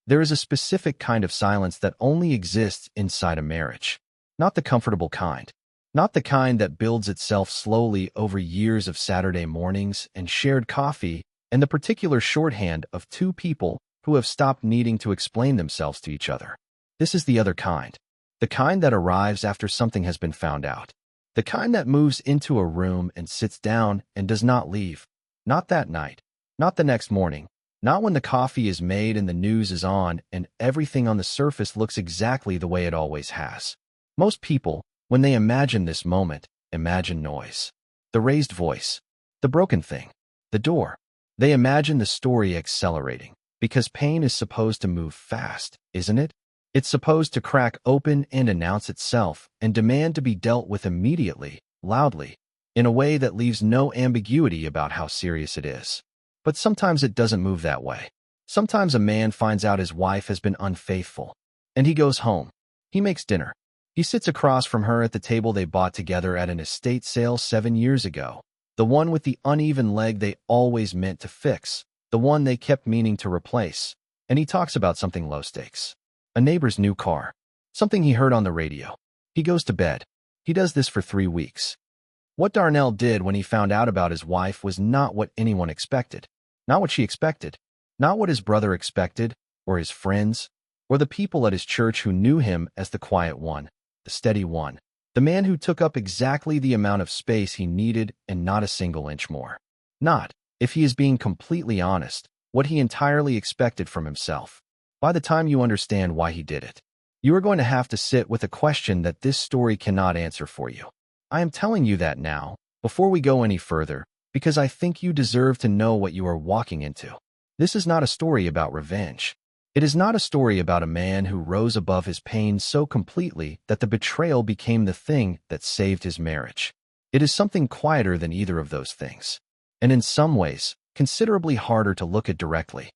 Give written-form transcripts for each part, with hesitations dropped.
There is a specific kind of silence that only exists inside a marriage. Not the comfortable kind. Not the kind that builds itself slowly over years of Saturday mornings and shared coffee and the particular shorthand of two people who have stopped needing to explain themselves to each other. This is the other kind. The kind that arrives after something has been found out. The kind that moves into a room and sits down and does not leave. Not that night. Not the next morning. Not when the coffee is made and the news is on and everything on the surface looks exactly the way it always has. Most people, when they imagine this moment, imagine noise. The raised voice. The broken thing. The door. They imagine the story accelerating, because pain is supposed to move fast, isn't it? It's supposed to crack open and announce itself and demand to be dealt with immediately, loudly, in a way that leaves no ambiguity about how serious it is. But sometimes it doesn't move that way. Sometimes a man finds out his wife has been unfaithful, and he goes home. He makes dinner. He sits across from her at the table they bought together at an estate sale 7 years ago. The one with the uneven leg they always meant to fix. The one they kept meaning to replace. And he talks about something low stakes. A neighbor's new car. Something he heard on the radio. He goes to bed. He does this for 3 weeks. What Darnell did when he found out about his wife was not what anyone expected. Not what she expected. Not what his brother expected, or his friends, or the people at his church who knew him as the quiet one, the steady one, the man who took up exactly the amount of space he needed and not a single inch more. Not, if he is being completely honest, what he entirely expected from himself. By the time you understand why he did it, you are going to have to sit with a question that this story cannot answer for you. I am telling you that now, before we go any further, because I think you deserve to know what you are walking into. This is not a story about revenge. It is not a story about a man who rose above his pain so completely that the betrayal became the thing that saved his marriage. It is something quieter than either of those things, and in some ways, considerably harder to look at directly.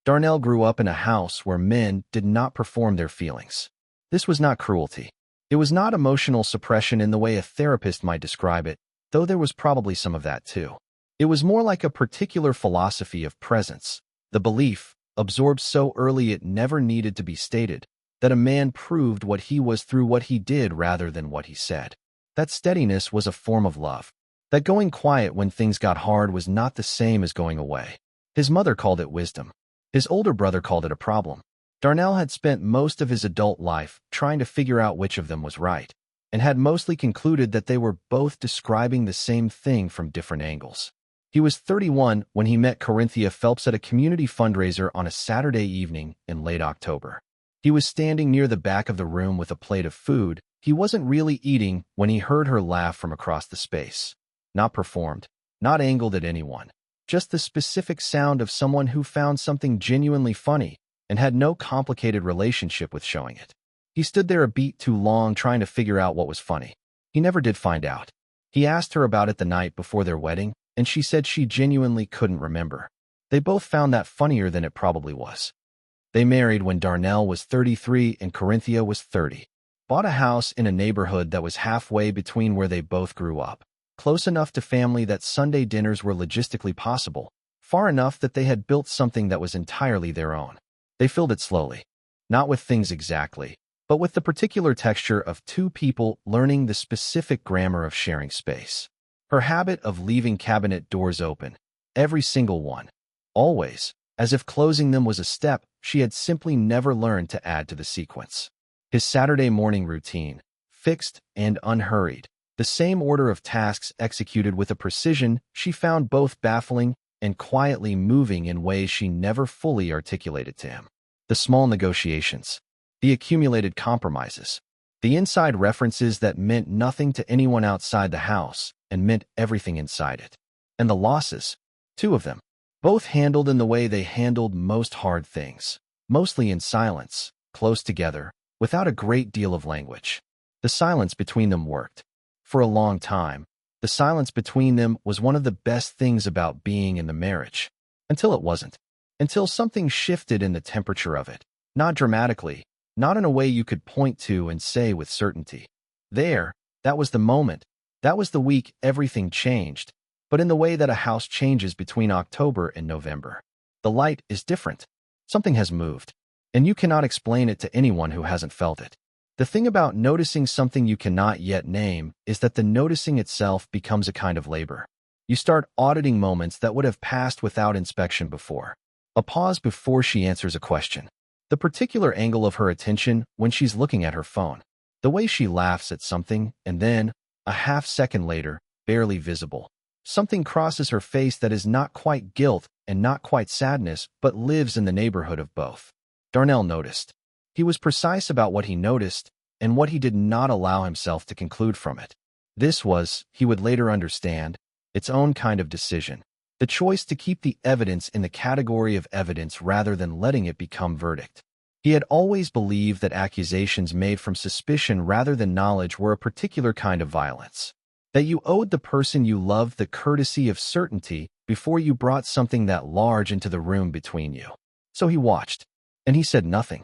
Darnell grew up in a house where men did not perform their feelings. This was not cruelty. It was not emotional suppression in the way a therapist might describe it, though there was probably some of that too. It was more like a particular philosophy of presence, the belief, absorbed so early it never needed to be stated, that a man proved what he was through what he did rather than what he said. That steadiness was a form of love. That going quiet when things got hard was not the same as going away. His mother called it wisdom. His older brother called it a problem. Darnell had spent most of his adult life trying to figure out which of them was right, and had mostly concluded that they were both describing the same thing from different angles. He was 31 when he met Corinthia Phelps at a community fundraiser on a Saturday evening in late October. He was standing near the back of the room with a plate of food. He wasn't really eating when he heard her laugh from across the space. Not performed, not angled at anyone, just the specific sound of someone who found something genuinely funny and had no complicated relationship with showing it. He stood there a beat too long trying to figure out what was funny. He never did find out. He asked her about it the night before their wedding, and she said she genuinely couldn't remember. They both found that funnier than it probably was. They married when Darnell was 33 and Corinthia was 30. Bought a house in a neighborhood that was halfway between where they both grew up. Close enough to family that Sunday dinners were logistically possible. Far enough that they had built something that was entirely their own. They filled it slowly. Not with things exactly, but with the particular texture of two people learning the specific grammar of sharing space. Her habit of leaving cabinet doors open, every single one, always, as if closing them was a step she had simply never learned to add to the sequence. His Saturday morning routine, fixed and unhurried, the same order of tasks executed with a precision she found both baffling and quietly moving in ways she never fully articulated to him. The small negotiations, the accumulated compromises, the inside references that meant nothing to anyone outside the house and meant everything inside it. And the losses, 2 of them, both handled in the way they handled most hard things, mostly in silence, close together, without a great deal of language. The silence between them worked. For a long time, the silence between them was one of the best things about being in the marriage. Until it wasn't. Until something shifted in the temperature of it. Not dramatically, not in a way you could point to and say with certainty. That was the moment. That was the week everything changed, but in the way that a house changes between October and November. The light is different. Something has moved. and you cannot explain it to anyone who hasn't felt it. The thing about noticing something you cannot yet name is that the noticing itself becomes a kind of labor. You start auditing moments that would have passed without inspection before. A pause before she answers a question. The particular angle of her attention when she's looking at her phone. The way she laughs at something, and then, a half second later, barely visible, something crosses her face that is not quite guilt and not quite sadness, but lives in the neighborhood of both. Darnell noticed. He was precise about what he noticed and what he did not allow himself to conclude from it. This was, he would later understand, its own kind of decision. The choice to keep the evidence in the category of evidence rather than letting it become verdict. He had always believed that accusations made from suspicion rather than knowledge were a particular kind of violence. That you owed the person you loved the courtesy of certainty before you brought something that large into the room between you. So he watched, and he said nothing.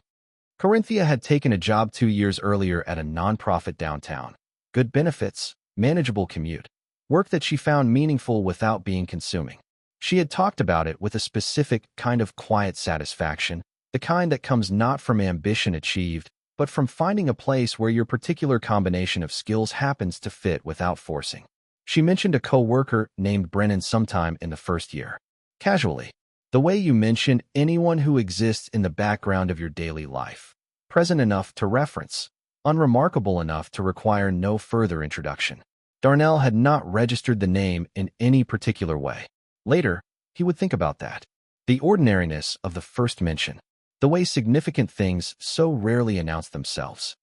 Corinthia had taken a job 2 years earlier at a nonprofit downtown. Good benefits, manageable commute. Work that she found meaningful without being consuming. She had talked about it with a specific kind of quiet satisfaction, the kind that comes not from ambition achieved, but from finding a place where your particular combination of skills happens to fit without forcing. She mentioned a co-worker named Brennan sometime in the first year. Casually. The way you mentioned anyone who exists in the background of your daily life. Present enough to reference, unremarkable enough to require no further introduction. Darnell had not registered the name in any particular way. Later, he would think about that. The ordinariness of the first mention. The way significant things so rarely announce themselves.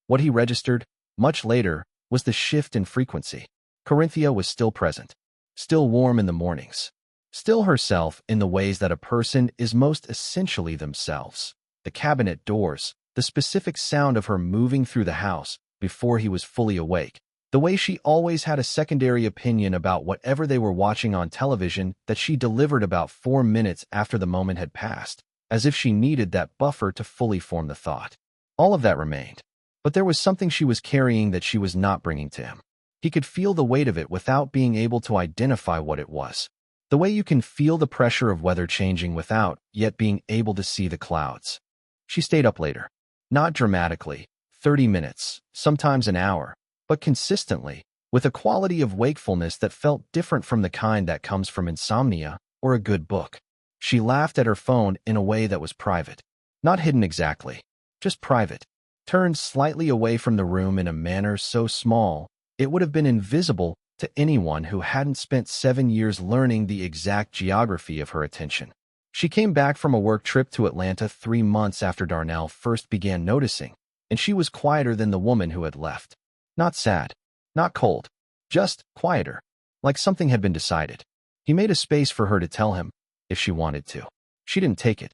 What he registered, much later, was the shift in frequency. Corinthia was still present. Still warm in the mornings. Still herself in the ways that a person is most essentially themselves. The cabinet doors, the specific sound of her moving through the house before he was fully awake. The way she always had a secondary opinion about whatever they were watching on television that she delivered about 4 minutes after the moment had passed, as if she needed that buffer to fully form the thought. All of that remained. But there was something she was carrying that she was not bringing to him. He could feel the weight of it without being able to identify what it was. The way you can feel the pressure of weather changing without yet being able to see the clouds. She stayed up later. Not dramatically, 30 minutes, sometimes an hour, but consistently, with a quality of wakefulness that felt different from the kind that comes from insomnia or a good book. She laughed at her phone in a way that was private. Not hidden exactly, just private. Turned slightly away from the room in a manner so small, it would have been invisible to anyone who hadn't spent 7 years learning the exact geography of her attention. She came back from a work trip to Atlanta 3 months after Darnell first began noticing, and she was quieter than the woman who had left. Not sad, not cold, just quieter, like something had been decided. He made a space for her to tell him, if she wanted to. She didn't take it.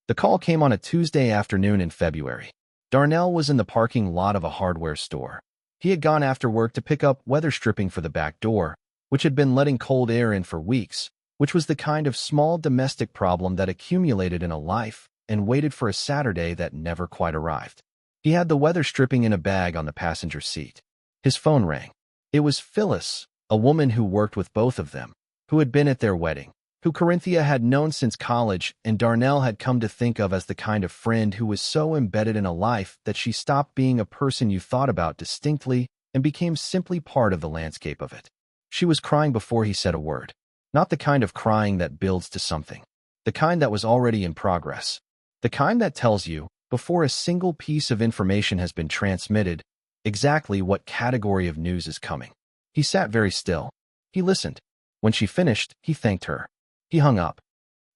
The call came on a Tuesday afternoon in February. Darnell was in the parking lot of a hardware store. He had gone after work to pick up weather stripping for the back door, which had been letting cold air in for weeks, which was the kind of small domestic problem that accumulated in a life and waited for a Saturday that never quite arrived. He had the weather stripping in a bag on the passenger seat. His phone rang. It was Phyllis, a woman who worked with both of them, who had been at their wedding, who Corinthia had known since college and Darnell had come to think of as the kind of friend who was so embedded in a life that she stopped being a person you thought about distinctly and became simply part of the landscape of it. She was crying before he said a word. Not the kind of crying that builds to something. The kind that was already in progress. The kind that tells you, before a single piece of information has been transmitted, exactly what category of news is coming. He sat very still. He listened. When she finished, he thanked her. He hung up.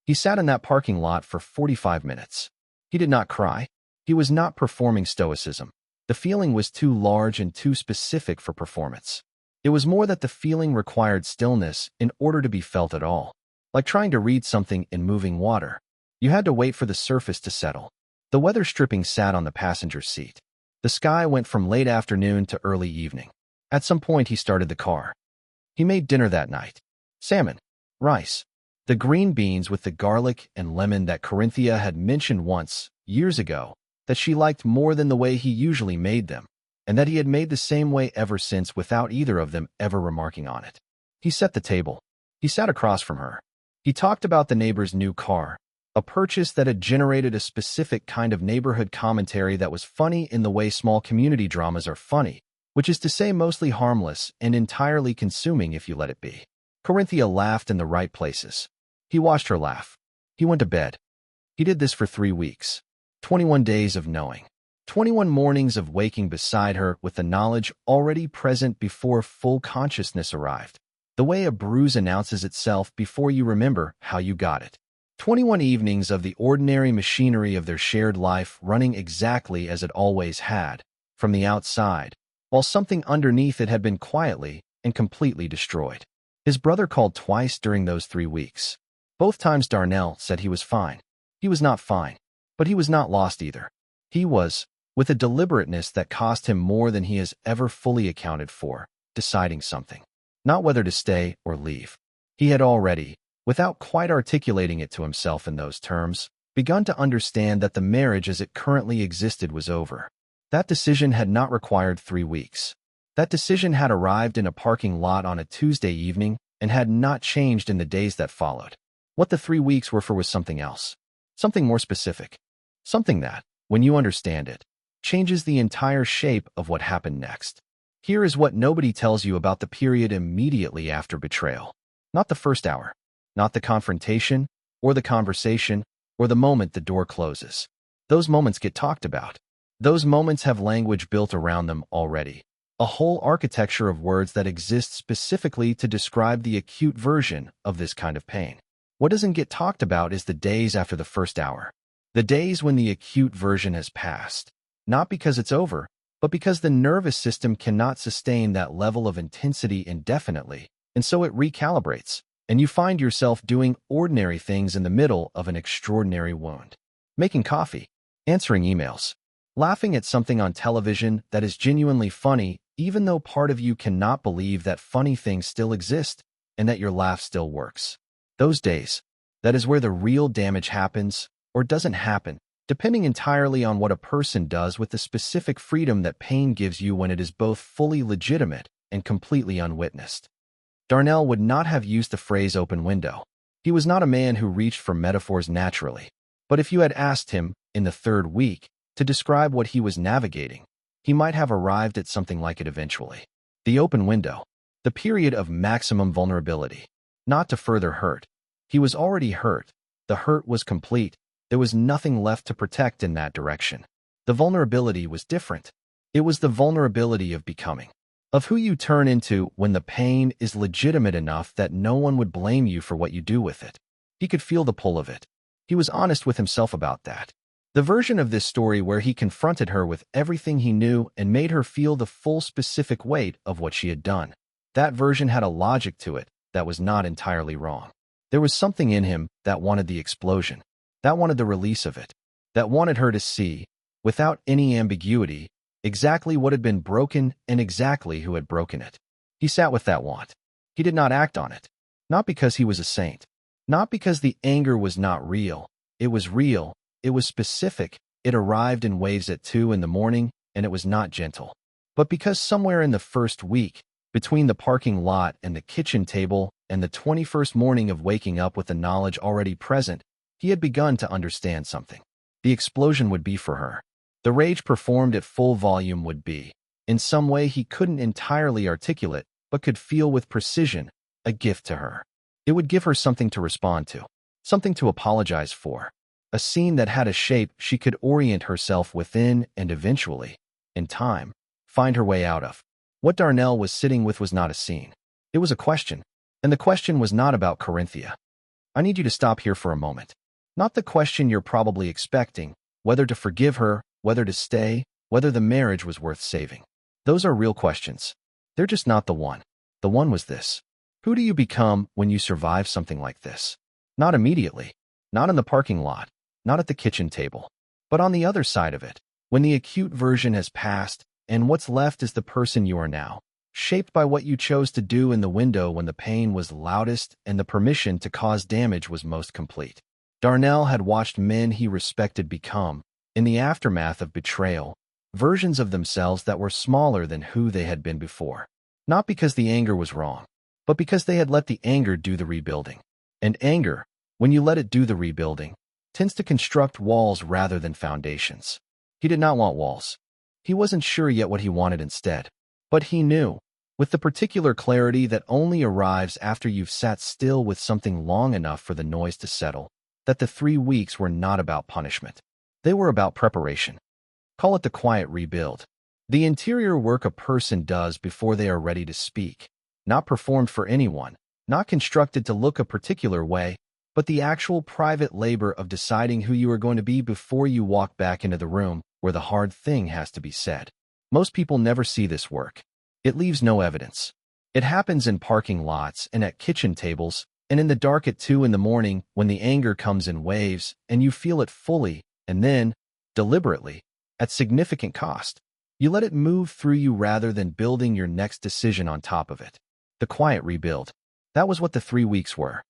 He sat in that parking lot for 45 minutes. He did not cry. He was not performing stoicism. The feeling was too large and too specific for performance. It was more that the feeling required stillness in order to be felt at all. Like trying to read something in moving water. You had to wait for the surface to settle. The weather stripping sat on the passenger seat. The sky went from late afternoon to early evening. At some point he started the car. He made dinner that night. Salmon. Rice. The green beans with the garlic and lemon that Corinthia had mentioned once, years ago, that she liked more than the way he usually made them, and that he had made the same way ever since without either of them ever remarking on it. He set the table. He sat across from her. He talked about the neighbor's new car, A purchase that had generated a specific kind of neighborhood commentary that was funny in the way small community dramas are funny, which is to say mostly harmless and entirely consuming if you let it be. Corinthia laughed in the right places. He watched her laugh. He went to bed. He did this for 3 weeks. 21 days of knowing. 21 mornings of waking beside her with the knowledge already present before full consciousness arrived. The way a bruise announces itself before you remember how you got it. 21 evenings of the ordinary machinery of their shared life running exactly as it always had, from the outside, while something underneath it had been quietly and completely destroyed. His brother called twice during those 3 weeks. Both times Darnell said he was fine. He was not fine, but he was not lost either. He was, with a deliberateness that cost him more than he has ever fully accounted for, deciding something. Not whether to stay or leave. He had already, without quite articulating it to himself in those terms, begun to understand that the marriage as it currently existed was over. That decision had not required 3 weeks. That decision had arrived in a parking lot on a Tuesday evening and had not changed in the days that followed. What the 3 weeks were for was something else. Something more specific. Something that, when you understand it, changes the entire shape of what happened next. Here is what nobody tells you about the period immediately after betrayal. Not the first hour. Not the confrontation, or the conversation, or the moment the door closes. Those moments get talked about. Those moments have language built around them already. A whole architecture of words that exists specifically to describe the acute version of this kind of pain. What doesn't get talked about is the days after the first hour. The days when the acute version has passed. Not because it's over, but because the nervous system cannot sustain that level of intensity indefinitely, and so it recalibrates, and you find yourself doing ordinary things in the middle of an extraordinary wound. Making coffee, answering emails, laughing at something on television that is genuinely funny, even though part of you cannot believe that funny things still exist and that your laugh still works. Those days, that is where the real damage happens or doesn't happen, depending entirely on what a person does with the specific freedom that pain gives you when it is both fully legitimate and completely unwitnessed. Darnell would not have used the phrase open window. He was not a man who reached for metaphors naturally. But if you had asked him, in the 3rd week, to describe what he was navigating, he might have arrived at something like it eventually. The open window. The period of maximum vulnerability. Not to further hurt. He was already hurt. The hurt was complete. There was nothing left to protect in that direction. The vulnerability was different. It was the vulnerability of becoming. Of who you turn into when the pain is legitimate enough that no one would blame you for what you do with it. He could feel the pull of it. He was honest with himself about that. The version of this story where he confronted her with everything he knew and made her feel the full specific weight of what she had done. That version had a logic to it that was not entirely wrong. There was something in him that wanted the explosion, that wanted the release of it, that wanted her to see, without any ambiguity, exactly what had been broken and exactly who had broken it. He sat with that want. He did not act on it. Not because he was a saint. Not because the anger was not real. It was real. It was specific. It arrived in waves at 2 in the morning, and it was not gentle. But because somewhere in the 1st week, between the parking lot and the kitchen table and the 21st morning of waking up with the knowledge already present, he had begun to understand something. The explosion would be for her. The rage performed at full volume would be, in some way he couldn't entirely articulate, but could feel with precision, a gift to her. It would give her something to respond to, something to apologize for, a scene that had a shape she could orient herself within and eventually, in time, find her way out of. What Darnell was sitting with was not a scene. It was a question, and the question was not about Corinthia. I need you to stop here for a moment. Not the question you're probably expecting, whether to forgive her, whether to stay, whether the marriage was worth saving. Those are real questions. They're just not the one. The one was this. Who do you become when you survive something like this? Not immediately. Not in the parking lot. Not at the kitchen table. But on the other side of it, when the acute version has passed, and what's left is the person you are now, shaped by what you chose to do in the window when the pain was loudest and the permission to cause damage was most complete. Darnell had watched men he respected become, in the aftermath of betrayal, versions of themselves that were smaller than who they had been before. Not because the anger was wrong, but because they had let the anger do the rebuilding. And anger, when you let it do the rebuilding, tends to construct walls rather than foundations. He did not want walls. He wasn't sure yet what he wanted instead. But he knew, with the particular clarity that only arrives after you've sat still with something long enough for the noise to settle, that the 3 weeks were not about punishment. They were about preparation. Call it the quiet rebuild. The interior work a person does before they are ready to speak. Not performed for anyone, not constructed to look a particular way, but the actual private labor of deciding who you are going to be before you walk back into the room where the hard thing has to be said. Most people never see this work. It leaves no evidence. It happens in parking lots and at kitchen tables, and in the dark at 2 in the morning when the anger comes in waves and you feel it fully, and then, deliberately, at significant cost, you let it move through you rather than building your next decision on top of it. The quiet rebuild. That was what the 3 weeks were.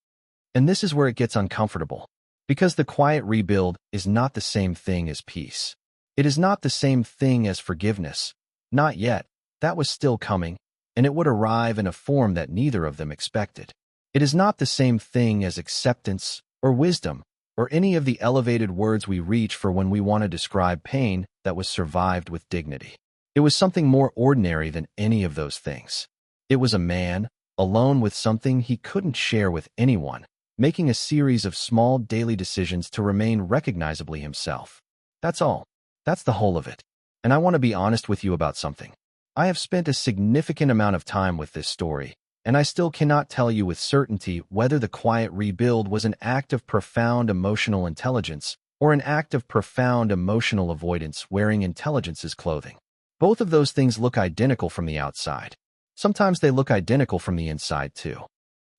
And this is where it gets uncomfortable. Because the quiet rebuild is not the same thing as peace. It is not the same thing as forgiveness. Not yet. That was still coming, and it would arrive in a form that neither of them expected. It is not the same thing as acceptance, or wisdom, or any of the elevated words we reach for when we want to describe pain that was survived with dignity. It was something more ordinary than any of those things. It was a man, alone with something he couldn't share with anyone, making a series of small daily decisions to remain recognizably himself. That's all. That's the whole of it. And I want to be honest with you about something. I have spent a significant amount of time with this story, and I still cannot tell you with certainty whether the quiet rebuild was an act of profound emotional intelligence or an act of profound emotional avoidance wearing intelligence's clothing. Both of those things look identical from the outside. Sometimes they look identical from the inside, too.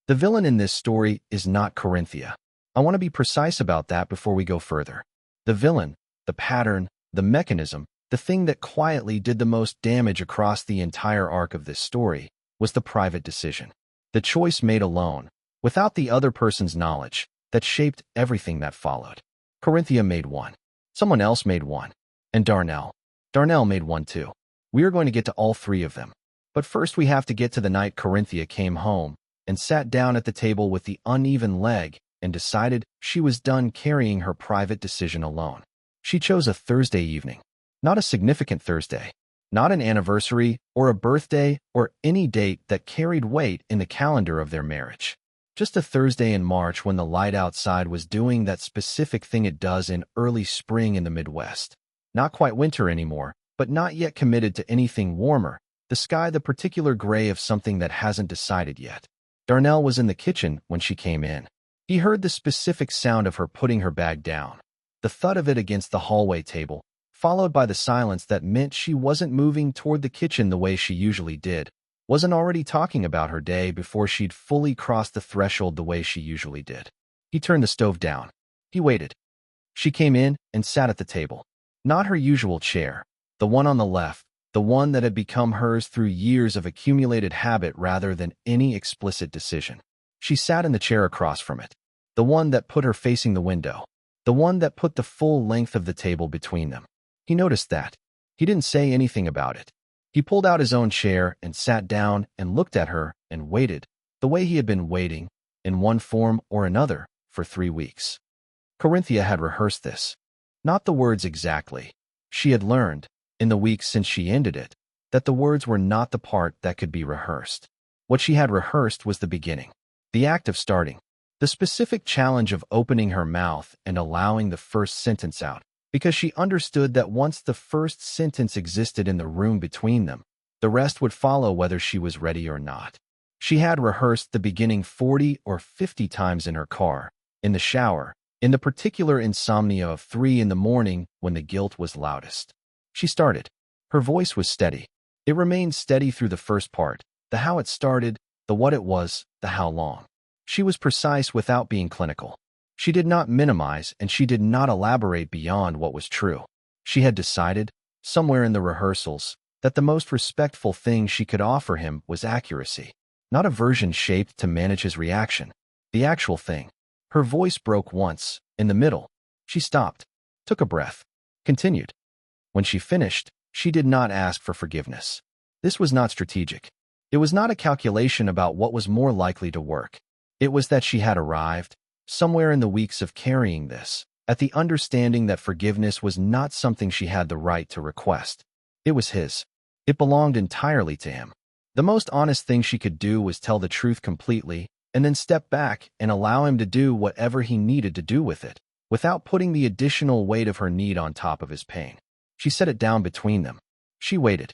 The villain in this story is not Corinthia. I want to be precise about that before we go further. The villain, the pattern, the mechanism, the thing that quietly did the most damage across the entire arc of this story was the private decision. The choice made alone, without the other person's knowledge, that shaped everything that followed. Corinthia made one. Someone else made one. And Darnell made one too. We are going to get to all 3 of them. But first we have to get to the night Corinthia came home and sat down at the table with the uneven leg and decided she was done carrying her private decision alone. She chose a Thursday evening. Not a significant Thursday, not an anniversary or a birthday or any date that carried weight in the calendar of their marriage. Just a Thursday in March when the light outside was doing that specific thing it does in early spring in the Midwest. Not quite winter anymore, but not yet committed to anything warmer, the sky the particular gray of something that hasn't decided yet. Darnell was in the kitchen when she came in. He heard the specific sound of her putting her bag down, the thud of it against the hallway table, followed by the silence that meant she wasn't moving toward the kitchen the way she usually did, wasn't already talking about her day before she'd fully crossed the threshold the way she usually did. He turned the stove down. He waited. She came in and sat at the table. Not her usual chair, the one on the left, the one that had become hers through years of accumulated habit rather than any explicit decision. She sat in the chair across from it, the one that put her facing the window, the one that put the full length of the table between them. He noticed that. He didn't say anything about it. He pulled out his own chair and sat down and looked at her and waited, the way he had been waiting, in one form or another, for 3 weeks. Corinthia had rehearsed this. Not the words exactly. She had learned, in the weeks since she ended it, that the words were not the part that could be rehearsed. What she had rehearsed was the beginning, the act of starting, the specific challenge of opening her mouth and allowing the first sentence out, because she understood that once the first sentence existed in the room between them, the rest would follow whether she was ready or not. She had rehearsed the beginning 40 or 50 times in her car, in the shower, in the particular insomnia of 3 in the morning when the guilt was loudest. She started. Her voice was steady. It remained steady through the first part, the how it started, the what it was, the how long. She was precise without being clinical. She did not minimize and she did not elaborate beyond what was true. She had decided, somewhere in the rehearsals, that the most respectful thing she could offer him was accuracy, not a version shaped to manage his reaction, the actual thing. Her voice broke once, in the middle. She stopped, took a breath, continued. When she finished, she did not ask for forgiveness. This was not strategic. It was not a calculation about what was more likely to work. It was that she had arrived, somewhere in the weeks of carrying this, at the understanding that forgiveness was not something she had the right to request. It was his. It belonged entirely to him. The most honest thing she could do was tell the truth completely and then step back and allow him to do whatever he needed to do with it, without putting the additional weight of her need on top of his pain. She set it down between them. She waited.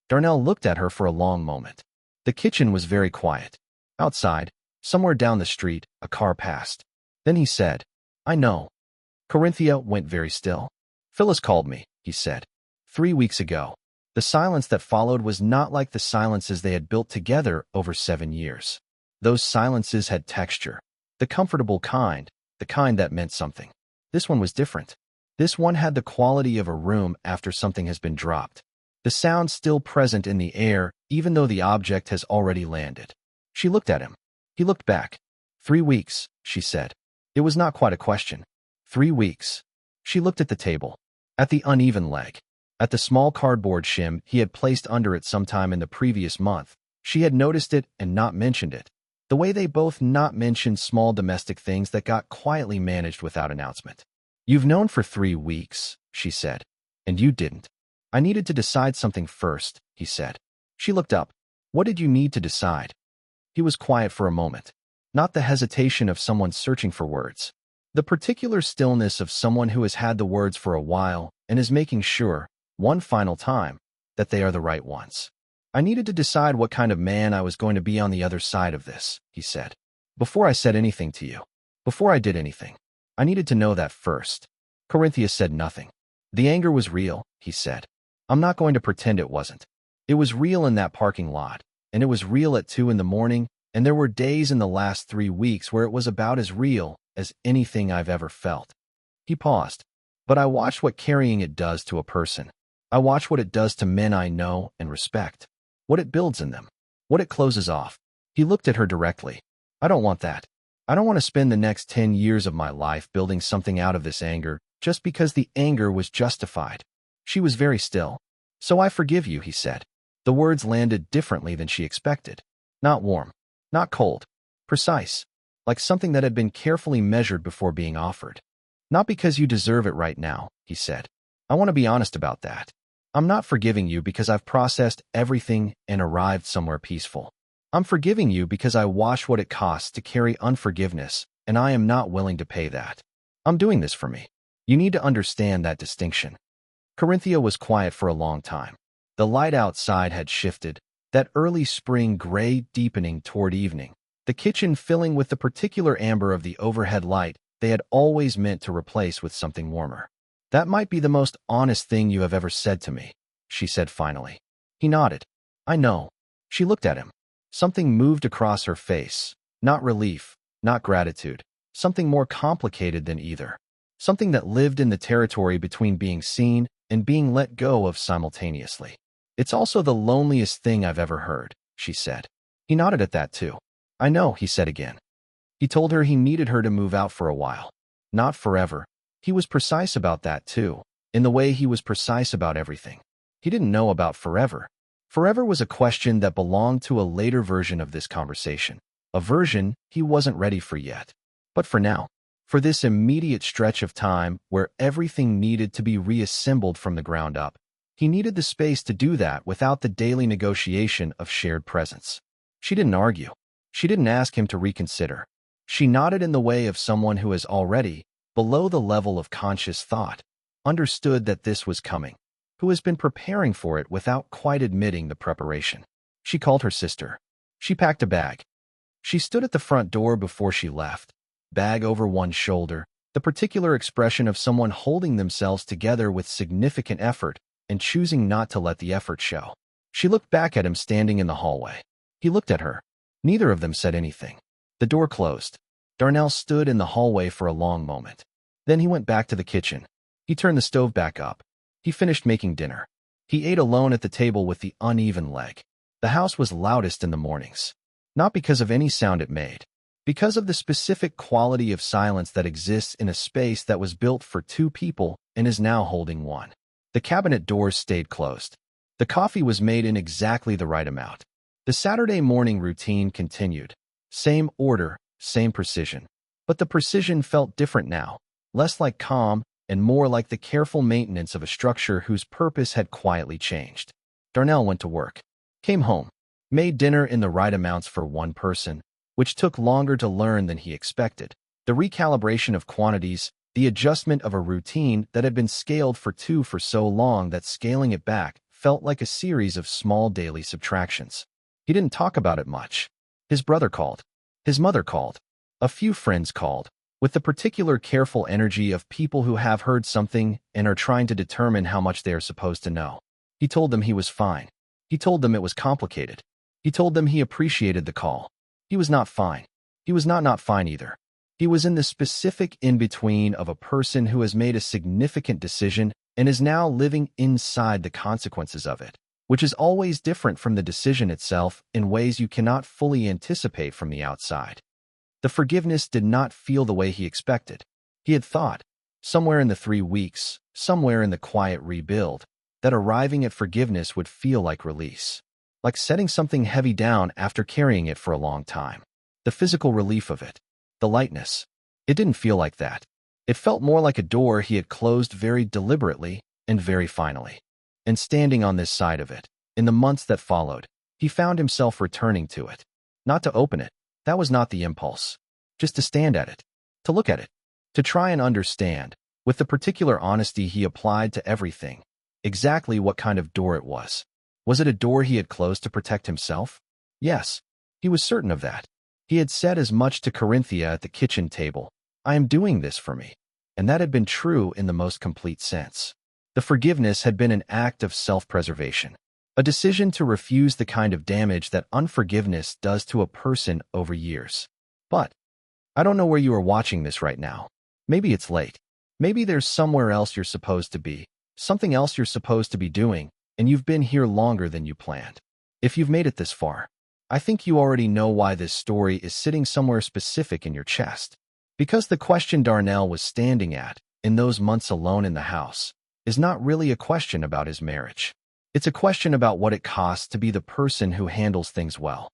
Darnell looked at her for a long moment. The kitchen was very quiet. Outside, somewhere down the street, a car passed. Then he said, "I know." Corinthia went very still. "Phyllis called me," he said. 3 weeks ago. The silence that followed was not like the silences they had built together over 7 years. Those silences had texture. The comfortable kind, the kind that meant something. This one was different. This one had the quality of a room after something has been dropped. The sound still present in the air, even though the object has already landed. She looked at him. He looked back. 3 weeks, she said. It was not quite a question. 3 weeks. She looked at the table, at the uneven leg, at the small cardboard shim he had placed under it sometime in the previous month. She had noticed it and not mentioned it, the way they both not mentioned small domestic things that got quietly managed without announcement. "You've known for 3 weeks, she said, "and you didn't." "I needed to decide something first," he said. She looked up. "What did you need to decide?" He was quiet for a moment. Not the hesitation of someone searching for words. The particular stillness of someone who has had the words for a while and is making sure, one final time, that they are the right ones. "I needed to decide what kind of man I was going to be on the other side of this," he said. "Before I said anything to you. Before I did anything. I needed to know that first." Corinthia said nothing. "The anger was real," he said. "I'm not going to pretend it wasn't. It was real in that parking lot, and it was real at 2 in the morning, and there were days in the last 3 weeks where it was about as real as anything I've ever felt." He paused. "But I watched what carrying it does to a person. I watch what it does to men I know and respect. What it builds in them. What it closes off." He looked at her directly. "I don't want that. I don't want to spend the next 10 years of my life building something out of this anger just because the anger was justified." She was very still. "So I forgive you," he said. The words landed differently than she expected. Not warm. Not cold. Precise. Like something that had been carefully measured before being offered. "Not because you deserve it right now," he said. "I want to be honest about that. I'm not forgiving you because I've processed everything and arrived somewhere peaceful. I'm forgiving you because I watch what it costs to carry unforgiveness, and I am not willing to pay that. I'm doing this for me. You need to understand that distinction." Corinthia was quiet for a long time. The light outside had shifted, that early spring gray deepening toward evening, the kitchen filling with the particular amber of the overhead light they had always meant to replace with something warmer. "That might be the most honest thing you have ever said to me," she said finally. He nodded. "I know." She looked at him. Something moved across her face. Not relief, not gratitude. Something more complicated than either. Something that lived in the territory between being seen and being let go of simultaneously. "It's also the loneliest thing I've ever heard," she said. He nodded at that too. "I know," he said again. He told her he needed her to move out for a while. Not forever. He was precise about that too, in the way he was precise about everything. He didn't know about forever. Forever was a question that belonged to a later version of this conversation, a version he wasn't ready for yet. But for now, for this immediate stretch of time where everything needed to be reassembled from the ground up, he needed the space to do that without the daily negotiation of shared presence. She didn't argue. She didn't ask him to reconsider. She nodded in the way of someone who has already, below the level of conscious thought, understood that this was coming, who has been preparing for it without quite admitting the preparation. She called her sister. She packed a bag. She stood at the front door before she left, bag over one shoulder, the particular expression of someone holding themselves together with significant effort and choosing not to let the effort show. She looked back at him standing in the hallway. He looked at her. Neither of them said anything. The door closed. Darnell stood in the hallway for a long moment. Then he went back to the kitchen. He turned the stove back up. He finished making dinner. He ate alone at the table with the uneven leg. The house was loudest in the mornings. Not because of any sound it made. Because of the specific quality of silence that exists in a space that was built for 2 people and is now holding 1. The cabinet doors stayed closed. The coffee was made in exactly the right amount. The Saturday morning routine continued. Same order, same precision. But the precision felt different now. less like calm and more like the careful maintenance of a structure whose purpose had quietly changed. Darnell went to work, came home, made dinner in the right amounts for one person, which took longer to learn than he expected. The recalibration of quantities, the adjustment of a routine that had been scaled for two for so long that scaling it back felt like a series of small daily subtractions. He didn't talk about it much. His brother called. His mother called. A few friends called, with the particular careful energy of people who have heard something and are trying to determine how much they are supposed to know. He told them he was fine. He told them it was complicated. He told them he appreciated the call. He was not fine. He was not fine either. He was in the specific in-between of a person who has made a significant decision and is now living inside the consequences of it, which is always different from the decision itself in ways you cannot fully anticipate from the outside. The forgiveness did not feel the way he expected. He had thought, somewhere in the 3 weeks, somewhere in the quiet rebuild, that arriving at forgiveness would feel like release, like setting something heavy down after carrying it for a long time. The physical relief of it, the lightness. It didn't feel like that. It felt more like a door he had closed very deliberately and very finally. And standing on this side of it, in the months that followed, he found himself returning to it. Not to open it, that was not the impulse. Just to stand at it, to look at it, to try and understand, with the particular honesty he applied to everything, exactly what kind of door it was. Was it a door he had closed to protect himself? Yes, he was certain of that. He had said as much to Corinthia at the kitchen table. I am doing this for me. And that had been true in the most complete sense. The forgiveness had been an act of self-preservation, a decision to refuse the kind of damage that unforgiveness does to a person over years. But I don't know where you are watching this right now. Maybe it's late. Maybe there's somewhere else you're supposed to be, something else you're supposed to be doing, and you've been here longer than you planned. If you've made it this far, I think you already know why this story is sitting somewhere specific in your chest. Because the question Darnell was standing at, in those months alone in the house, is not really a question about his marriage. It's a question about what it costs to be the person who handles things well.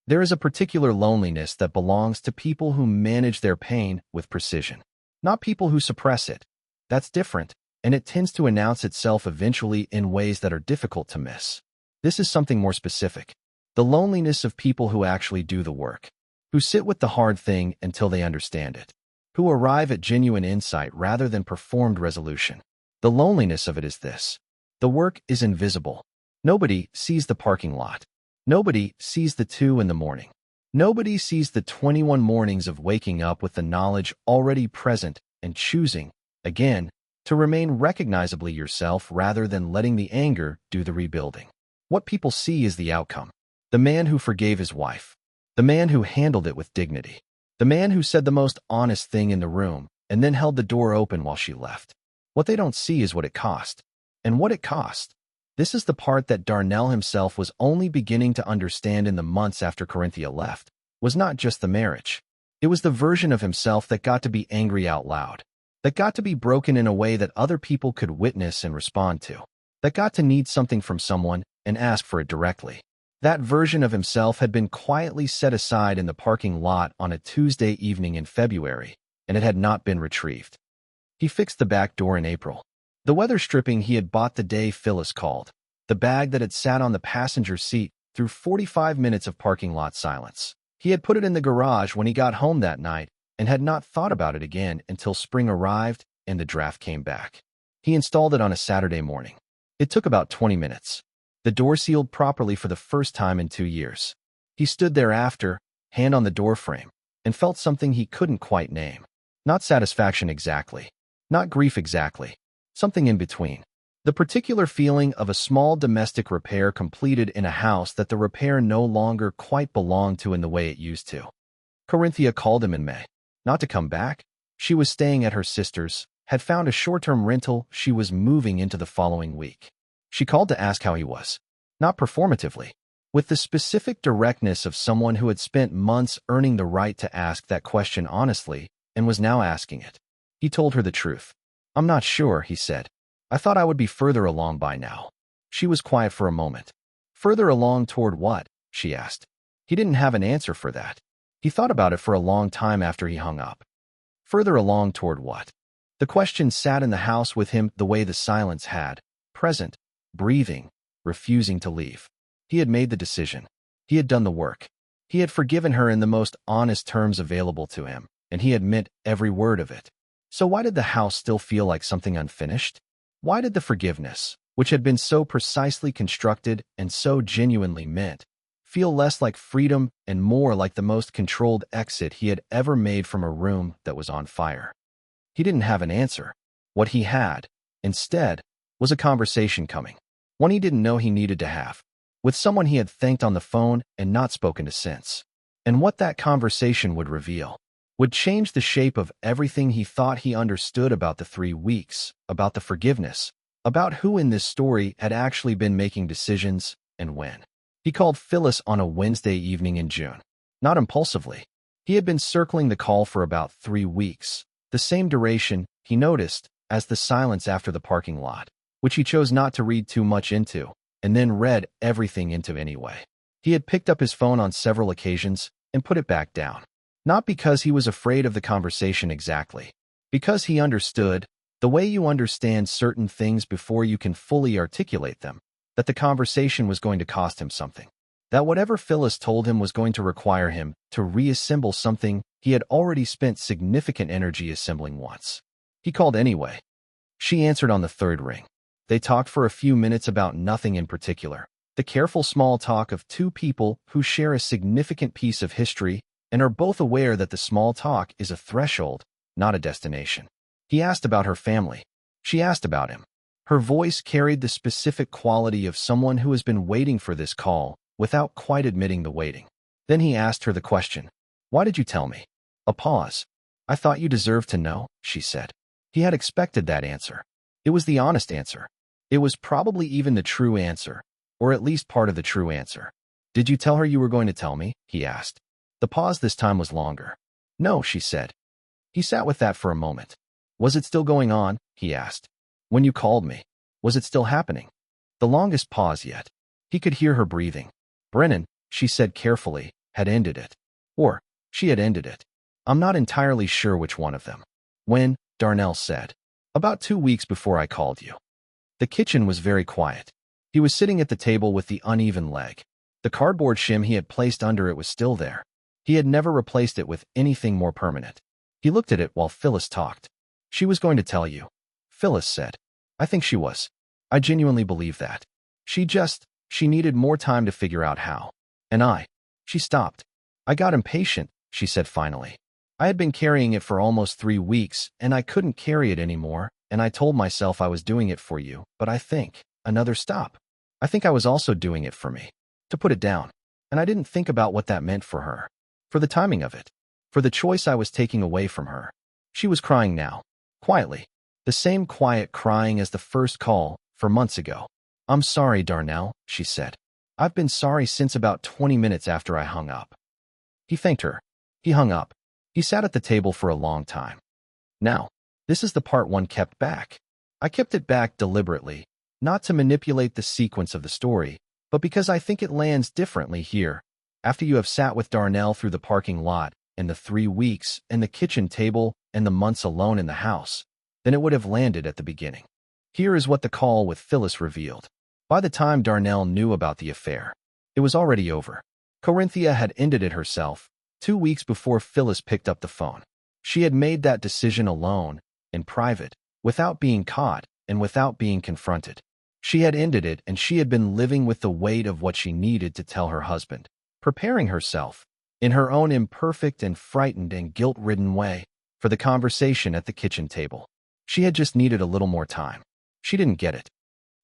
There is a particular loneliness that belongs to people who manage their pain with precision, not people who suppress it. That's different, and it tends to announce itself eventually in ways that are difficult to miss. This is something more specific. The loneliness of people who actually do the work, who sit with the hard thing until they understand it, who arrive at genuine insight rather than performed resolution. The loneliness of it is this. The work is invisible. Nobody sees the parking lot. Nobody sees the 2 in the morning. Nobody sees the 21 mornings of waking up with the knowledge already present and choosing, again, to remain recognizably yourself rather than letting the anger do the rebuilding. What people see is the outcome. The man who forgave his wife. The man who handled it with dignity. The man who said the most honest thing in the room and then held the door open while she left. What they don't see is what it cost. And what it cost. This is the part that Darnell himself was only beginning to understand in the months after Corinthia left, was not just the marriage. It was the version of himself that got to be angry out loud, that got to be broken in a way that other people could witness and respond to, that got to need something from someone and ask for it directly. That version of himself had been quietly set aside in the parking lot on a Tuesday evening in February, and it had not been retrieved. He fixed the back door in April. The weather stripping he had bought the day Phyllis called, the bag that had sat on the passenger seat through 45 minutes of parking lot silence. He had put it in the garage when he got home that night and had not thought about it again until spring arrived and the draft came back. He installed it on a Saturday morning. It took about 20 minutes. The door sealed properly for the first time in 2 years. He stood there after, hand on the doorframe, and felt something he couldn't quite name. Not satisfaction exactly. Not grief exactly. Something in between. The particular feeling of a small domestic repair completed in a house that the repair no longer quite belonged to in the way it used to. Corinthia called him in May. Not to come back. She was staying at her sister's, had found a short-term rental she was moving into the following week. She called to ask how he was. Not performatively. With the specific directness of someone who had spent months earning the right to ask that question honestly and was now asking it. He told her the truth. I'm not sure, he said. I thought I would be further along by now. She was quiet for a moment. Further along toward what? She asked. He didn't have an answer for that. He thought about it for a long time after he hung up. Further along toward what? The question sat in the house with him the way the silence had, present, breathing, refusing to leave. He had made the decision. He had done the work. He had forgiven her in the most honest terms available to him, and he had meant every word of it. So why did the house still feel like something unfinished? Why did the forgiveness, which had been so precisely constructed and so genuinely meant, feel less like freedom and more like the most controlled exit he had ever made from a room that was on fire? He didn't have an answer. What he had, instead, was a conversation coming, one he didn't know he needed to have, with someone he had thanked on the phone and not spoken to since. And what that conversation would reveal would change the shape of everything he thought he understood about the 3 weeks, about the forgiveness, about who in this story had actually been making decisions and when. He called Phyllis on a Wednesday evening in June. Not impulsively. He had been circling the call for about 3 weeks, the same duration, he noticed, as the silence after the parking lot, which he chose not to read too much into, and then read everything into anyway. He had picked up his phone on several occasions and put it back down. Not because he was afraid of the conversation exactly, because he understood, the way you understand certain things before you can fully articulate them, that the conversation was going to cost him something. That whatever Phyllis told him was going to require him to reassemble something he had already spent significant energy assembling once. He called anyway. She answered on the 3rd ring. They talked for a few minutes about nothing in particular, the careful small talk of two people who share a significant piece of history and are both aware that the small talk is a threshold, not a destination. He asked about her family. She asked about him. Her voice carried the specific quality of someone who has been waiting for this call without quite admitting the waiting. Then he asked her the question, "Why did you tell me?" A pause. "I thought you deserved to know," she said. He had expected that answer. It was the honest answer. It was probably even the true answer, or at least part of the true answer. "Did you tell her you were going to tell me?" he asked. The pause this time was longer. "No," she said. He sat with that for a moment. "Was it still going on?" he asked. "When you called me, was it still happening?" The longest pause yet. He could hear her breathing. Brennan, she said carefully, had ended it. Or, she had ended it. "I'm not entirely sure which one of them." "When?" Darnell said. "About 2 weeks before I called you." The kitchen was very quiet. He was sitting at the table with the uneven leg. The cardboard shim he had placed under it was still there. He had never replaced it with anything more permanent. He looked at it while Phyllis talked. "She was going to tell you," Phyllis said. "I think she was. I genuinely believe that. She needed more time to figure out how. And she stopped. I got impatient," she said finally. "I had been carrying it for almost 3 weeks, and I couldn't carry it anymore, and I told myself I was doing it for you, but I think, another stop. I think I was also doing it for me. To put it down. And I didn't think about what that meant for her. For the timing of it. For the choice I was taking away from her." She was crying now. Quietly. The same quiet crying as the first call, for months ago. "I'm sorry, Darnell," she said. "I've been sorry since about 20 minutes after I hung up." He thanked her. He hung up. He sat at the table for a long time. "Now, this is the part one kept back. I kept it back deliberately, not to manipulate the sequence of the story, but because I think it lands differently here, after you have sat with Darnell through the parking lot, and the 3 weeks, and the kitchen table, and the months alone in the house, than it would have landed at the beginning. Here is what the call with Phyllis revealed. By the time Darnell knew about the affair, it was already over. Corinthia had ended it herself, 2 weeks before Phyllis picked up the phone. She had made that decision alone, in private, without being caught, and without being confronted. She had ended it, and she had been living with the weight of what she needed to tell her husband, preparing herself, in her own imperfect and frightened and guilt-ridden way, for the conversation at the kitchen table. She had just needed a little more time. She didn't get it.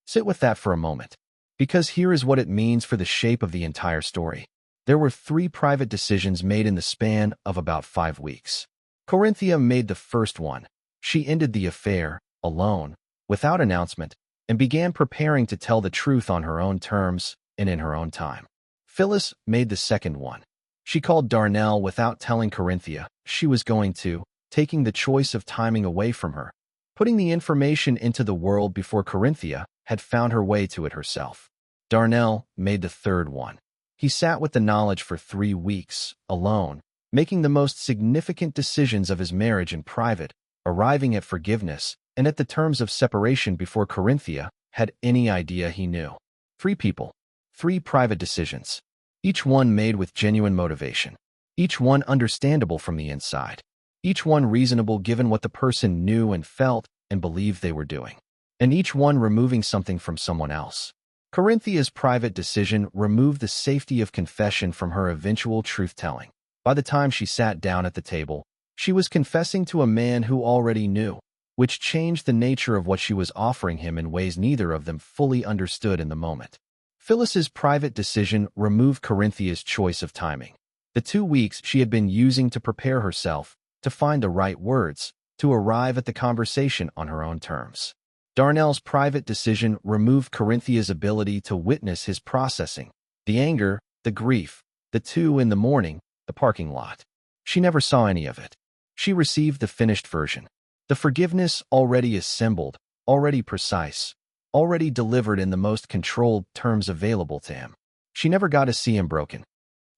Sit with that for a moment, because here is what it means for the shape of the entire story. There were 3 private decisions made in the span of about 5 weeks. Corinthia made the first one. She ended the affair, alone, without announcement, and began preparing to tell the truth on her own terms and in her own time. Phyllis made the second one. She called Darnell without telling Corinthia she was going to, taking the choice of timing away from her, putting the information into the world before Corinthia had found her way to it herself. Darnell made the third one. He sat with the knowledge for 3 weeks, alone, making the most significant decisions of his marriage in private, arriving at forgiveness, and at the terms of separation before Corinthia had any idea he knew. 3 people, 3 private decisions, each one made with genuine motivation, each one understandable from the inside, each one reasonable given what the person knew and felt and believed they were doing, and each one removing something from someone else. Corinthia's private decision removed the safety of confession from her eventual truth-telling. By the time she sat down at the table, she was confessing to a man who already knew, which changed the nature of what she was offering him in ways neither of them fully understood in the moment. Phyllis's private decision removed Corinthia's choice of timing. The 2 weeks she had been using to prepare herself, to find the right words, to arrive at the conversation on her own terms. Darnell's private decision removed Corinthia's ability to witness his processing, the anger, the grief, the 2 in the morning, the parking lot. She never saw any of it. She received the finished version. The forgiveness already assembled, already precise, already delivered in the most controlled terms available to him. She never got to see him broken.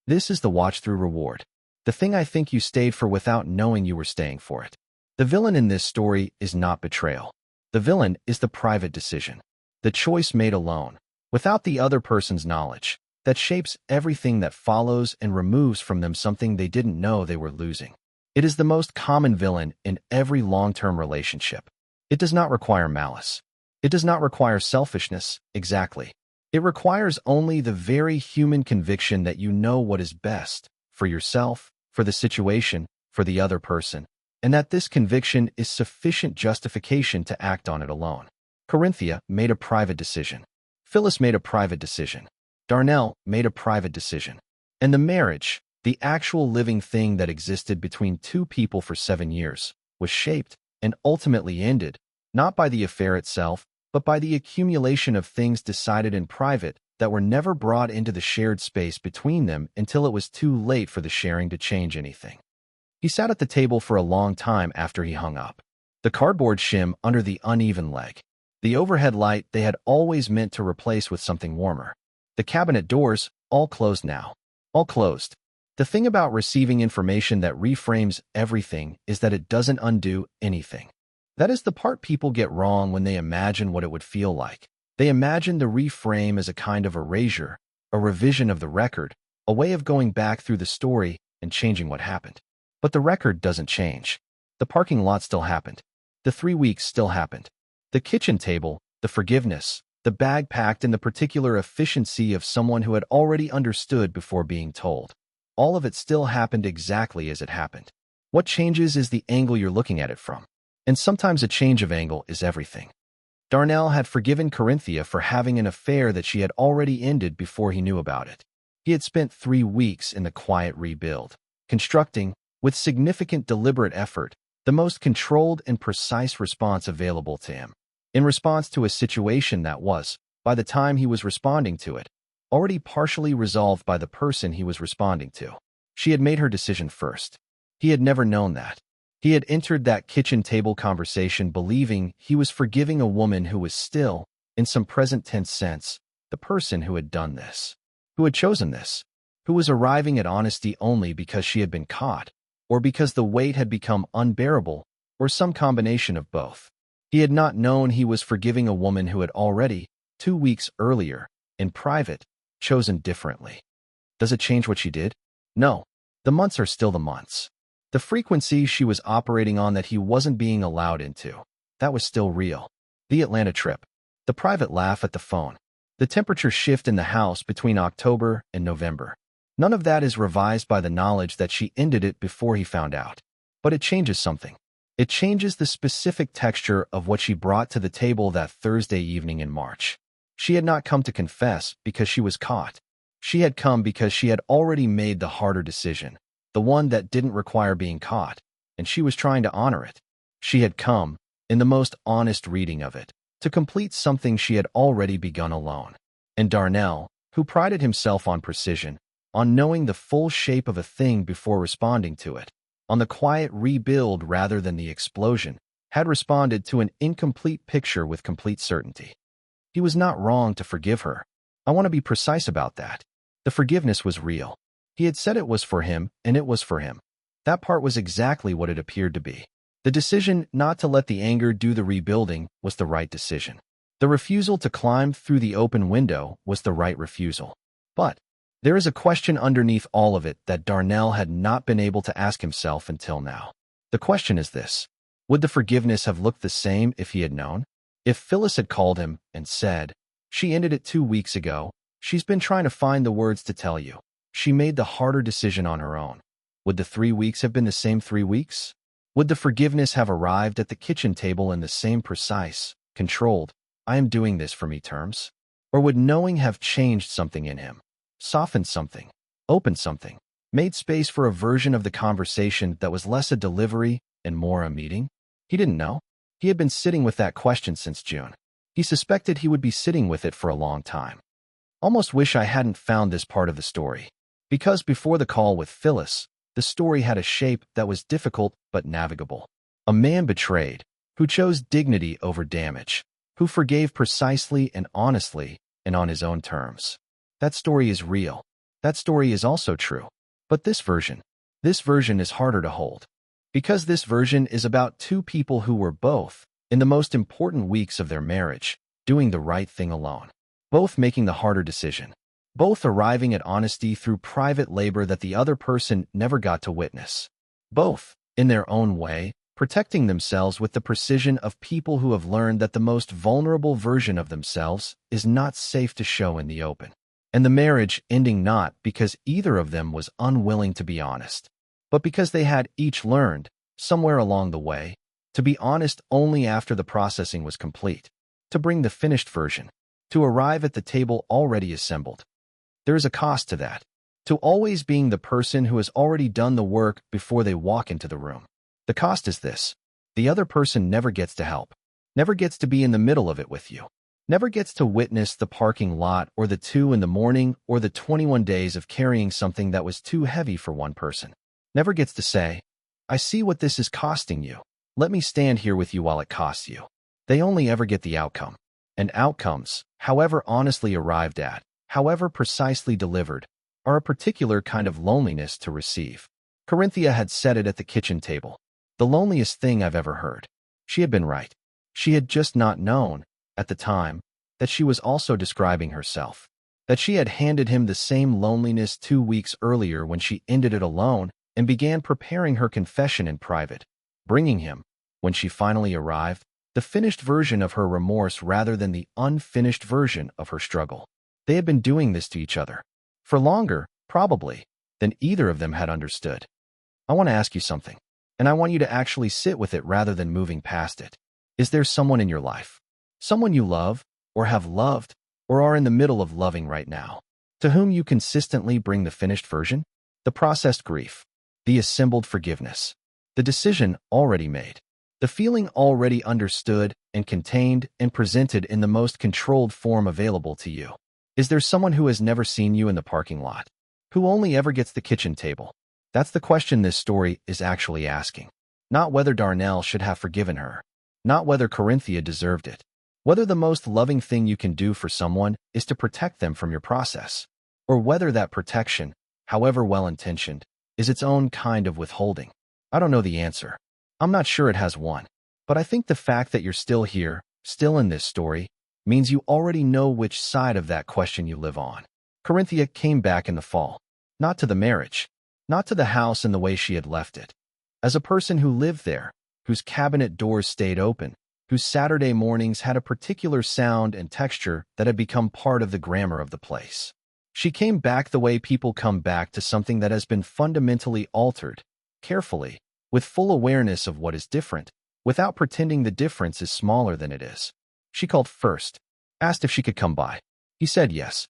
This is the watch-through reward. The thing I think you stayed for without knowing you were staying for it. The villain in this story is not betrayal. The villain is the private decision, the choice made alone, without the other person's knowledge, that shapes everything that follows and removes from them something they didn't know they were losing. It is the most common villain in every long-term relationship. It does not require malice. It does not require selfishness, exactly. It requires only the very human conviction that you know what is best for yourself, for the situation, for the other person, and that this conviction is sufficient justification to act on it alone. Corinthia made a private decision. Phyllis made a private decision. Darnell made a private decision. And the marriage, the actual living thing that existed between 2 people for 7 years, was shaped and ultimately ended, not by the affair itself, but by the accumulation of things decided in private that were never brought into the shared space between them until it was too late for the sharing to change anything. He sat at the table for a long time after he hung up. The cardboard shim under the uneven leg. The overhead light they had always meant to replace with something warmer. The cabinet doors, all closed now. All closed. The thing about receiving information that reframes everything is that it doesn't undo anything. That is the part people get wrong when they imagine what it would feel like. They imagine the reframe as a kind of erasure, a revision of the record, a way of going back through the story and changing what happened. But the record doesn't change. The parking lot still happened. The 3 weeks still happened. The kitchen table, the forgiveness, the bag packed and the particular efficiency of someone who had already understood before being told. All of it still happened exactly as it happened. What changes is the angle you're looking at it from. And sometimes a change of angle is everything. Darnell had forgiven Corinthia for having an affair that she had already ended before he knew about it. He had spent 3 weeks in the quiet rebuild, constructing, with significant deliberate effort, the most controlled and precise response available to him. In response to a situation that was, by the time he was responding to it, already partially resolved by the person he was responding to. She had made her decision first. He had never known that. He had entered that kitchen table conversation believing he was forgiving a woman who was still, in some present tense sense, the person who had done this, who had chosen this, who was arriving at honesty only because she had been caught, or because the weight had become unbearable, or some combination of both. He had not known he was forgiving a woman who had already, 2 weeks earlier, in private, chosen differently. Does it change what she did? No. The months are still the months. The frequency she was operating on that he wasn't being allowed into, that was still real. The Atlanta trip. The private laugh at the phone. The temperature shift in the house between October and November. None of that is revised by the knowledge that she ended it before he found out. But it changes something. It changes the specific texture of what she brought to the table that Thursday evening in March. She had not come to confess because she was caught. She had come because she had already made the harder decision, the one that didn't require being caught, and she was trying to honor it. She had come, in the most honest reading of it, to complete something she had already begun alone. And Darnell, who prided himself on precision, on knowing the full shape of a thing before responding to it, on the quiet rebuild rather than the explosion, had responded to an incomplete picture with complete certainty. He was not wrong to forgive her. I want to be precise about that. The forgiveness was real. He had said it was for him, and it was for him. That part was exactly what it appeared to be. The decision not to let the anger do the rebuilding was the right decision. The refusal to climb through the open window was the right refusal. But there is a question underneath all of it that Darnell had not been able to ask himself until now. The question is this: would the forgiveness have looked the same if he had known? If Phyllis had called him and said, "She ended it 2 weeks ago. She's been trying to find the words to tell you. She made the harder decision on her own." Would the 3 weeks have been the same 3 weeks? Would the forgiveness have arrived at the kitchen table in the same precise, controlled, "I am doing this for me" terms? Or would knowing have changed something in him? Softened something? Opened something? Made space for a version of the conversation that was less a delivery and more a meeting? He didn't know. He had been sitting with that question since June. He suspected he would be sitting with it for a long time. Almost wish I hadn't found this part of the story. Because before the call with Phyllis, the story had a shape that was difficult but navigable. A man betrayed, who chose dignity over damage, who forgave precisely and honestly and on his own terms. That story is real. That story is also true. But this version is harder to hold. Because this version is about two people who were both, in the most important weeks of their marriage, doing the right thing alone. Both making the harder decision. Both arriving at honesty through private labor that the other person never got to witness. Both, in their own way, protecting themselves with the precision of people who have learned that the most vulnerable version of themselves is not safe to show in the open. And the marriage ending not because either of them was unwilling to be honest, but because they had each learned, somewhere along the way, to be honest only after the processing was complete, to bring the finished version, to arrive at the table already assembled. There is a cost to that, to always being the person who has already done the work before they walk into the room. The cost is this: the other person never gets to help, never gets to be in the middle of it with you, never gets to witness the parking lot or the 2 in the morning or the 21 days of carrying something that was too heavy for one person. Never gets to say, "I see what this is costing you. Let me stand here with you while it costs you." They only ever get the outcome. And outcomes, however honestly arrived at, however precisely delivered, are a particular kind of loneliness to receive. Corinthia had said it at the kitchen table. The loneliest thing I've ever heard. She had been right. She had just not known, at the time, that she was also describing herself. That she had handed him the same loneliness 2 weeks earlier when she ended it alone and began preparing her confession in private, bringing him, when she finally arrived, the finished version of her remorse rather than the unfinished version of her struggle. They had been doing this to each other for longer, probably, than either of them had understood. I want to ask you something, and I want you to actually sit with it rather than moving past it. Is there someone in your life, someone you love, or have loved, or are in the middle of loving right now, to whom you consistently bring the finished version, the processed grief, the assembled forgiveness, the decision already made, the feeling already understood and contained and presented in the most controlled form available to you? Is there someone who has never seen you in the parking lot, who only ever gets the kitchen table? That's the question this story is actually asking. Not whether Darnell should have forgiven her, not whether Corinthia deserved it, whether the most loving thing you can do for someone is to protect them from your process, or whether that protection, however well-intentioned, is its own kind of withholding. I don't know the answer. I'm not sure it has one. But I think the fact that you're still here, still in this story, means you already know which side of that question you live on. Corinthia came back in the fall. Not to the marriage. Not to the house in the way she had left it. As a person who lived there, whose cabinet doors stayed open, whose Saturday mornings had a particular sound and texture that had become part of the grammar of the place. She came back the way people come back to something that has been fundamentally altered, carefully, with full awareness of what is different, without pretending the difference is smaller than it is. She called first, asked if she could come by. He said yes.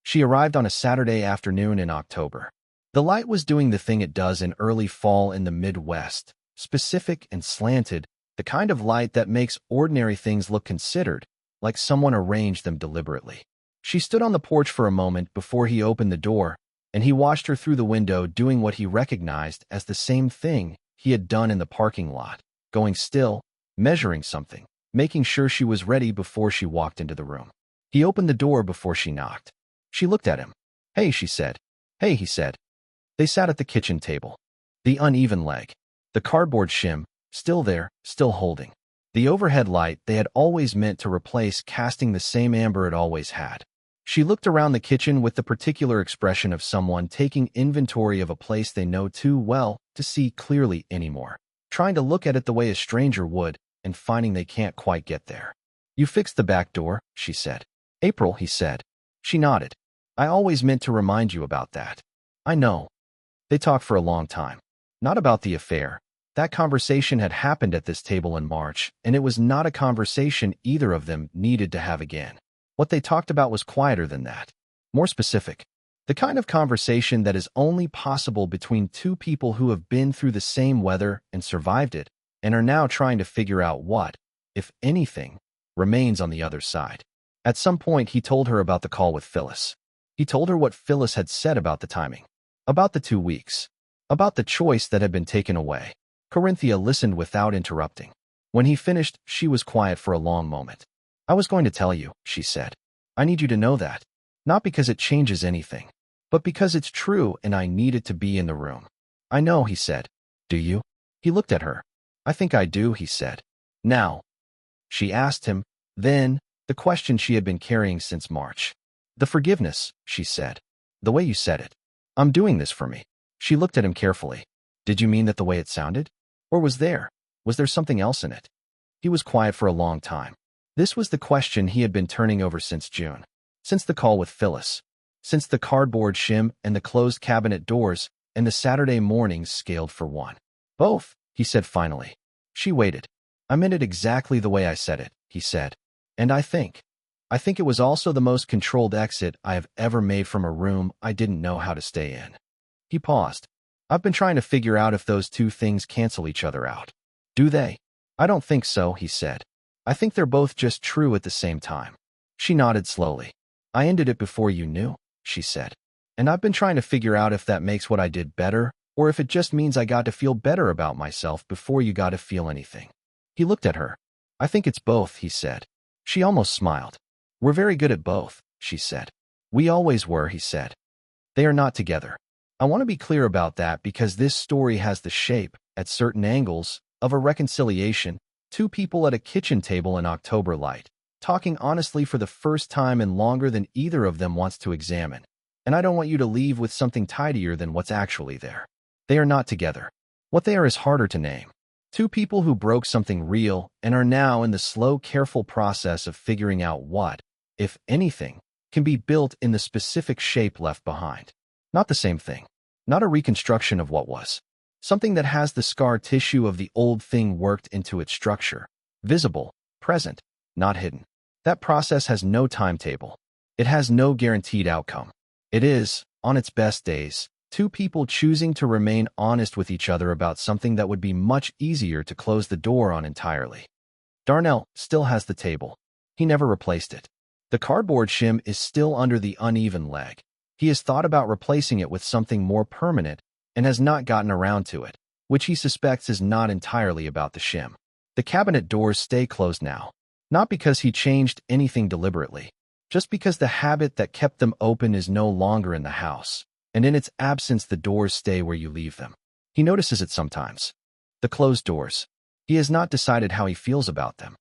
She arrived on a Saturday afternoon in October. The light was doing the thing it does in early fall in the Midwest, specific and slanted, the kind of light that makes ordinary things look considered, like someone arranged them deliberately. She stood on the porch for a moment before he opened the door, and he watched her through the window doing what he recognized as the same thing he had done in the parking lot, going still, measuring something, making sure she was ready before she walked into the room. He opened the door before she knocked. She looked at him. "Hey," she said. "Hey," he said. They sat at the kitchen table. The uneven leg, the cardboard shim, still there, still holding. The overhead light they had always meant to replace, casting the same amber it always had. She looked around the kitchen with the particular expression of someone taking inventory of a place they know too well to see clearly anymore, trying to look at it the way a stranger would and finding they can't quite get there. "You fixed the back door," she said. "April," he said. She nodded. "I always meant to remind you about that." "I know." They talked for a long time. Not about the affair. That conversation had happened at this table in March, and it was not a conversation either of them needed to have again. What they talked about was quieter than that. More specific. The kind of conversation that is only possible between two people who have been through the same weather and survived it, and are now trying to figure out what, if anything, remains on the other side. At some point, he told her about the call with Phyllis. He told her what Phyllis had said about the timing, about the 2 weeks, about the choice that had been taken away. Corinthia listened without interrupting. When he finished, she was quiet for a long moment. "I was going to tell you," she said. "I need you to know that. Not because it changes anything, but because it's true and I need it to be in the room." "I know," he said. "Do you?" He looked at her. "I think I do," he said. "Now?" She asked him, then, the question she had been carrying since March. "The forgiveness," she said. "The way you said it. I'm doing this for me." She looked at him carefully. "Did you mean that the way it sounded? Or was there something else in it?" He was quiet for a long time. This was the question he had been turning over since June. Since the call with Phyllis. Since the cardboard shim and the closed cabinet doors and the Saturday mornings scaled for one. "Both," he said finally. She waited. "I meant it exactly the way I said it," he said. "And I think it was also the most controlled exit I have ever made from a room I didn't know how to stay in." He paused. "I've been trying to figure out if those two things cancel each other out. Do they?" "I don't think so," he said. "I think they're both just true at the same time." She nodded slowly. "I ended it before you knew," she said. "And I've been trying to figure out if that makes what I did better, or if it just means I got to feel better about myself before you got to feel anything." He looked at her. "I think it's both," he said. She almost smiled. "We're very good at both," she said. "We always were," he said. "They are not together. I want to be clear about that because this story has the shape, at certain angles, of a reconciliation. Two people at a kitchen table in October light, talking honestly for the first time in longer than either of them wants to examine. And I don't want you to leave with something tidier than what's actually there. They are not together. What they are is harder to name. Two people who broke something real and are now in the slow, careful process of figuring out what, if anything, can be built in the specific shape left behind. Not the same thing. Not a reconstruction of what was. Something that has the scar tissue of the old thing worked into its structure. Visible, present, not hidden. That process has no timetable. It has no guaranteed outcome. It is, on its best days, two people choosing to remain honest with each other about something that would be much easier to close the door on entirely. Darnell still has the table. He never replaced it. The cardboard shim is still under the uneven leg. He has thought about replacing it with something more permanent and has not gotten around to it, which he suspects is not entirely about the shim. The cabinet doors stay closed now, not because he changed anything deliberately, just because the habit that kept them open is no longer in the house, and in its absence the doors stay where you leave them. He notices it sometimes. The closed doors. He has not decided how he feels about them.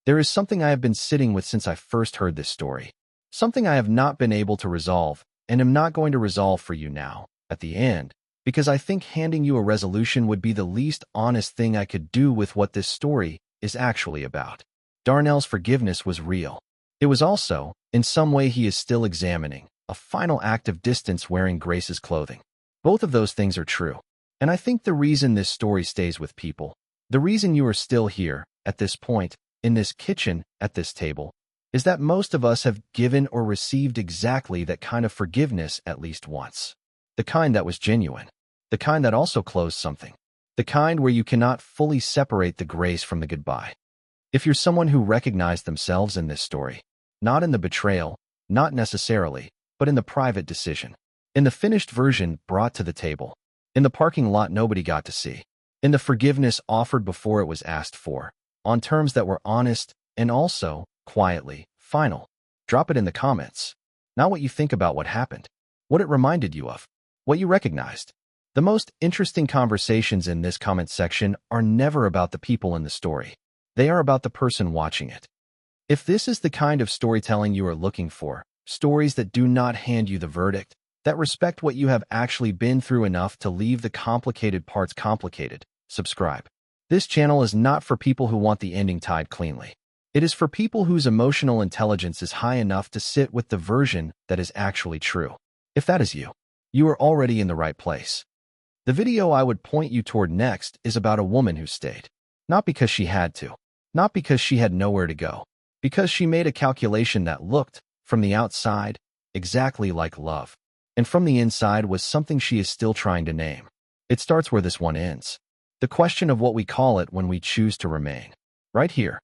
There is something I have been sitting with since I first heard this story, something I have not been able to resolve, and am not going to resolve for you now, at the end, because I think handing you a resolution would be the least honest thing I could do with what this story is actually about. Darnell's forgiveness was real. It was also, in some way he is still examining, a final act of distance wearing Grace's clothing. Both of those things are true. And I think the reason this story stays with people, the reason you are still here, at this point, in this kitchen, at this table, is that most of us have given or received exactly that kind of forgiveness at least once. The kind that was genuine. The kind that also closed something. The kind where you cannot fully separate the grace from the goodbye. If you're someone who recognized themselves in this story, not in the betrayal, not necessarily, but in the private decision, in the finished version brought to the table, in the parking lot nobody got to see, in the forgiveness offered before it was asked for, on terms that were honest and also, quietly, final, drop it in the comments. Not what you think about what happened, what it reminded you of, what you recognized. The most interesting conversations in this comment section are never about the people in the story. They are about the person watching it. If this is the kind of storytelling you are looking for, stories that do not hand you the verdict, that respect what you have actually been through enough to leave the complicated parts complicated, subscribe. This channel is not for people who want the ending tied cleanly. It is for people whose emotional intelligence is high enough to sit with the version that is actually true. If that is you, you are already in the right place. The video I would point you toward next is about a woman who stayed. Not because she had to. Not because she had nowhere to go. Because she made a calculation that looked, from the outside, exactly like love. And from the inside was something she is still trying to name. It starts where this one ends. The question of what we call it when we choose to remain. Right here.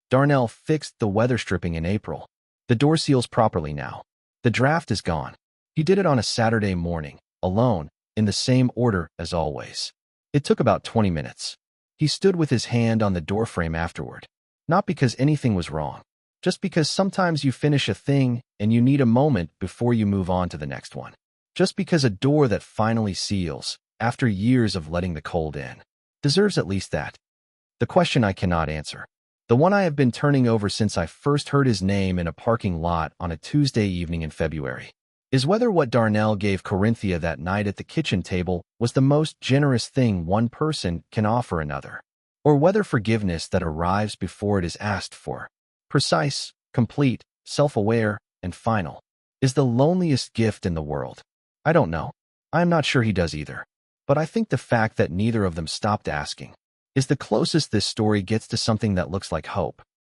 Darnell fixed the weather stripping in April. The door seals properly now. The draft is gone. He did it on a Saturday morning, alone, in the same order as always. It took about 20 minutes. He stood with his hand on the doorframe afterward. Not because anything was wrong. Just because sometimes you finish a thing and you need a moment before you move on to the next one. Just because a door that finally seals, after years of letting the cold in, deserves at least that. The question I cannot answer. The one I have been turning over since I first heard his name in a parking lot on a Tuesday evening in February, is whether what Darnell gave Corinthia that night at the kitchen table was the most generous thing one person can offer another, or whether forgiveness that arrives before it is asked for, precise, complete, self-aware, and final, is the loneliest gift in the world. I don't know. I am not sure he does either. But I think the fact that neither of them stopped asking is the closest this story gets to something that looks like hope.